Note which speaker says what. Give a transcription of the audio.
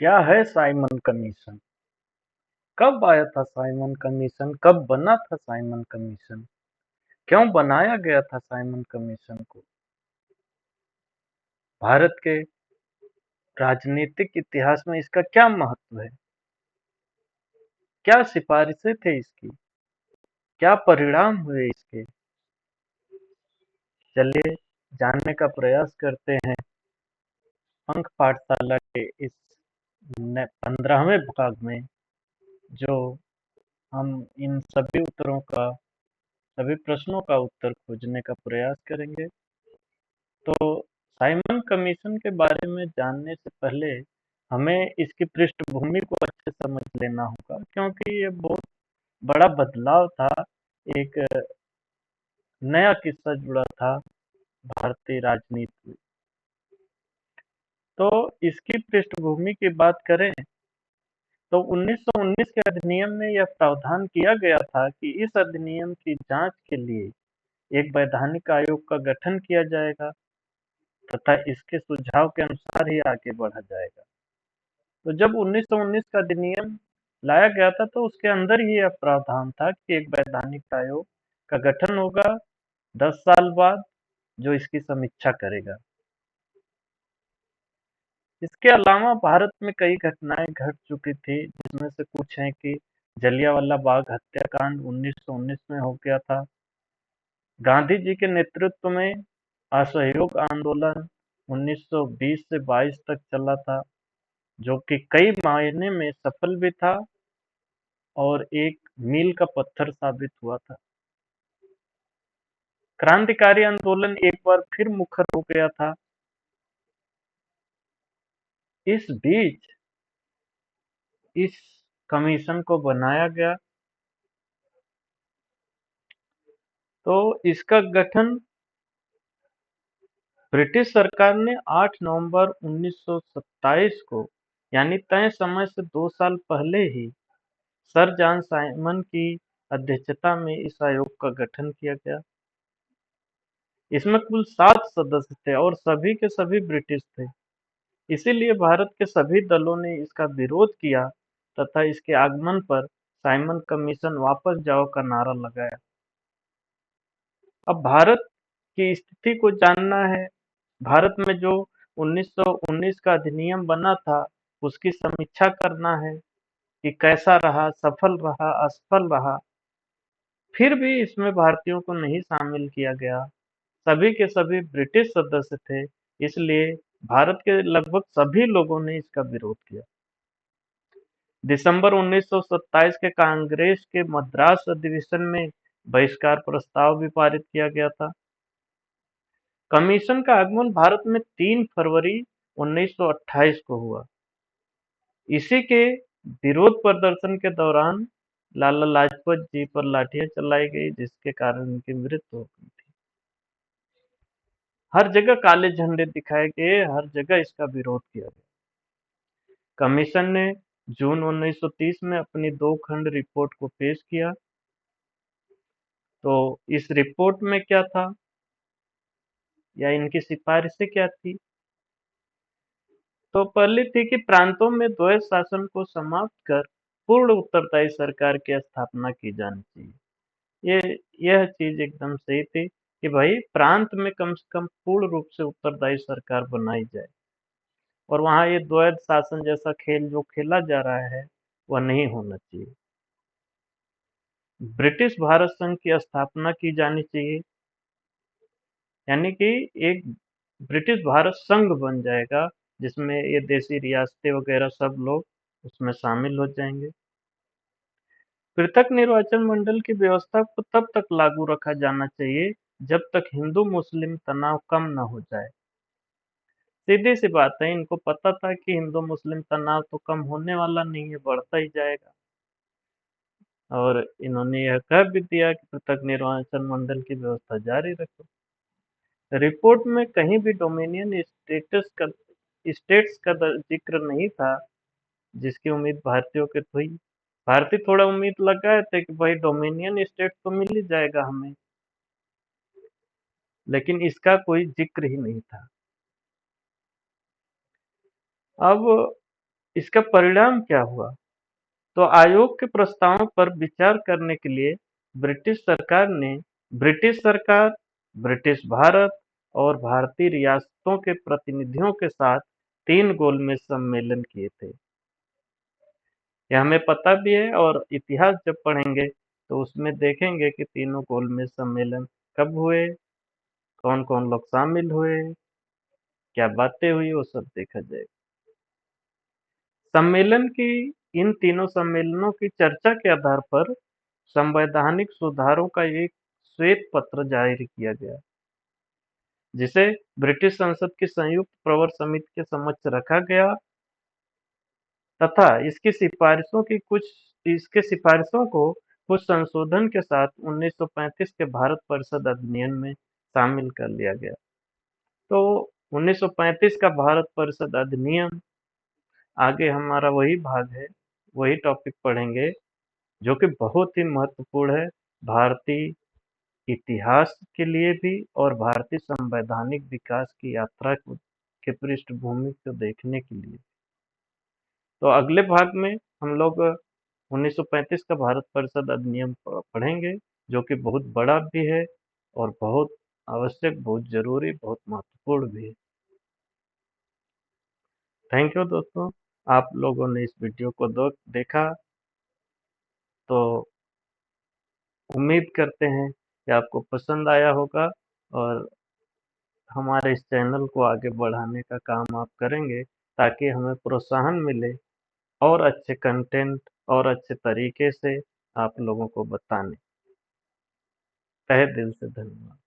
Speaker 1: क्या है Simon commission? कब आया था साइमन कमीशन? कब बना था साइमन कमीशन? क्यों बनाया गया था साइमन कमीशन को? भारत के राजनीतिक इतिहास में इसका क्या महत्व है? क्या सिफारिशें थे इसकी? क्या परिणाम हुए इसके? चलिए जानने का प्रयास करते हैं अंक पाठशाला के इस 15वें भाग में, जो हम इन सभी उत्तरों का, सभी प्रश्नों का उत्तर खोजने का प्रयास करेंगे। तो साइमन कमीशन के बारे में जानने से पहले हमें इसकी पृष्ठभूमि को अच्छे से समझ लेना होगा, क्योंकि ये बहुत बड़ा बदलाव था। एक नया किस्सा जुड़ा था भारतीय राजनीति में। तो इसकी पृष्ठभूमि की बात करें तो 1919 के अधिनियम में यह प्रावधान किया गया था कि इस अधिनियम की जांच के लिए एक वैधानिक आयोग का गठन किया जाएगा तथा इसके सुझाव के अनुसार ही आगे बढ़ा जाएगा। तो जब 1919 का अधिनियम लाया गया था तो उसके अंदर ही यह प्रावधान था कि एक वैधानिक आयोग का गठन होगा 10 साल बाद, जो इसकी समीक्षा करेगा। इसके अलावा भारत में कई घटनाएं घट चुकी थी, जिसमें से कुछ हैं कि जलियांवाला बाग हत्याकांड 1919 में हो गया था। गांधी जी के नेतृत्व में असहयोग आंदोलन 1920 से 22 तक चला था, जो कि कई मायने में सफल भी था और एक मील का पत्थर साबित हुआ था। क्रांतिकारी आंदोलन एक बार फिर मुखर हो गया था। इस बीच इस कमीशन को बनाया गया। तो इसका गठन ब्रिटिश सरकार ने 8 नवंबर 1927 को, यानी तय समय से 2 साल पहले ही, सर जॉन साइमन की अध्यक्षता में इस आयोग का गठन किया गया। इसमें कुल 7 सदस्य थे और सभी के सभी ब्रिटिश थे। इसीलिए भारत के सभी दलों ने इसका विरोध किया तथा इसके आगमन पर साइमन कमीशन वापस जाओ का नारा लगाया। अब भारत की स्थिति को जानना है। भारत में जो 1919 का अधिनियम बना था, उसकी समीक्षा करना है कि कैसा रहा, सफल रहा, असफल रहा। फिर भी इसमें भारतीयों को नहीं शामिल किया गया। सभी के सभी ब्रिटिश सदस्य थे, इसलिए भारत के लगभग सभी लोगों ने इसका विरोध किया। दिसंबर 1927 के कांग्रेस के मद्रास अधिवेशन में बहिष्कार प्रस्ताव भी पारित किया गया था। कमीशन का आगमन भारत में 3 फरवरी 1928 को हुआ। इसी के विरोध प्रदर्शन के दौरान लाला लाजपत जी पर लाठियां चलाई गई, जिसके कारण उनकी मृत्यु हो गई थी। हर जगह काले झंडे दिखाए गए, हर जगह इसका विरोध किया गया। कमीशन ने जून 1930 में अपनी 2 खंड रिपोर्ट को पेश किया। तो इस रिपोर्ट में क्या था, या इनकी सिफारिशें क्या थी? तो पहली थी कि प्रांतों में द्वैध शासन को समाप्त कर पूर्ण उत्तरदायी सरकार की स्थापना की जानी चाहिए। यह चीज एकदम सही थी कि भाई प्रांत में कम से कम पूर्ण रूप से उत्तरदायी सरकार बनाई जाए, और वहां ये द्वैध शासन जैसा खेल जो खेला जा रहा है वह नहीं होना चाहिए। ब्रिटिश भारत संघ की स्थापना की जानी चाहिए, यानी कि एक ब्रिटिश भारत संघ बन जाएगा, जिसमें ये देशी रियासतें वगैरह सब लोग उसमें शामिल हो जाएंगे। पृथक निर्वाचन मंडल की व्यवस्था को तब तक लागू रखा जाना चाहिए जब तक हिंदू मुस्लिम तनाव कम न हो जाए। सीधी सी बात है, इनको पता था कि हिंदू मुस्लिम तनाव तो कम होने वाला नहीं है, बढ़ता ही जाएगा। और इन्होंने यह कह भी दिया कि पृथक निर्वाचन मंडल की व्यवस्था जारी रखो। रिपोर्ट में कहीं भी डोमिनियन स्टेट्स का जिक्र नहीं था, जिसकी उम्मीद भारतीयों के थी। भारतीय थोड़ा उम्मीद लगाए थे कि भाई डोमिनियन स्टेट तो मिल ही जाएगा हमें, लेकिन इसका कोई जिक्र ही नहीं था। अब इसका परिणाम क्या हुआ? तो आयोग के प्रस्तावों पर विचार करने के लिए ब्रिटिश सरकार ने ब्रिटिश सरकार, ब्रिटिश भारत और भारतीय रियासतों के प्रतिनिधियों के साथ 3 गोलमेज सम्मेलन किए थे। यह हमें पता भी है और इतिहास जब पढ़ेंगे तो उसमें देखेंगे कि तीनों गोलमेज सम्मेलन कब हुए, कौन-कौन लोग शामिल हुए, क्या बातें हुई, वो सब देखा जाएगा। सम्मेलन की इन तीनों सम्मेलनों की चर्चा के आधार पर संवैधानिक सुधारों का एक श्वेत पत्र जारी किया गया, जिसे ब्रिटिश संसद की संयुक्त प्रवर समिति के समक्ष रखा गया तथा इसके सिफारिशों को कुछ संशोधन के साथ 1935 के भारत परिषद अधिनियम में शामिल कर लिया गया। तो 1935 का भारत परिषद अधिनियम आगे हमारा वही भाग है, वही टॉपिक पढ़ेंगे जो कि बहुत ही महत्वपूर्ण है भारतीय इतिहास के लिए भी और भारतीय संवैधानिक विकास की यात्रा के पृष्ठभूमि को देखने के लिए। तो अगले भाग में हम लोग 1935 का भारत परिषद अधिनियम पढ़ेंगे, जो कि बहुत बड़ा भी है और बहुत आवश्यक, बहुत जरूरी, बहुत महत्वपूर्ण भी है। थैंक यू दोस्तों, आप लोगों ने इस वीडियो को देखा, तो उम्मीद करते हैं कि आपको पसंद आया होगा और हमारे इस चैनल को आगे बढ़ाने का काम आप करेंगे ताकि हमें प्रोत्साहन मिले और अच्छे कंटेंट और अच्छे तरीके से आप लोगों को बताने। तहे दिल से धन्यवाद।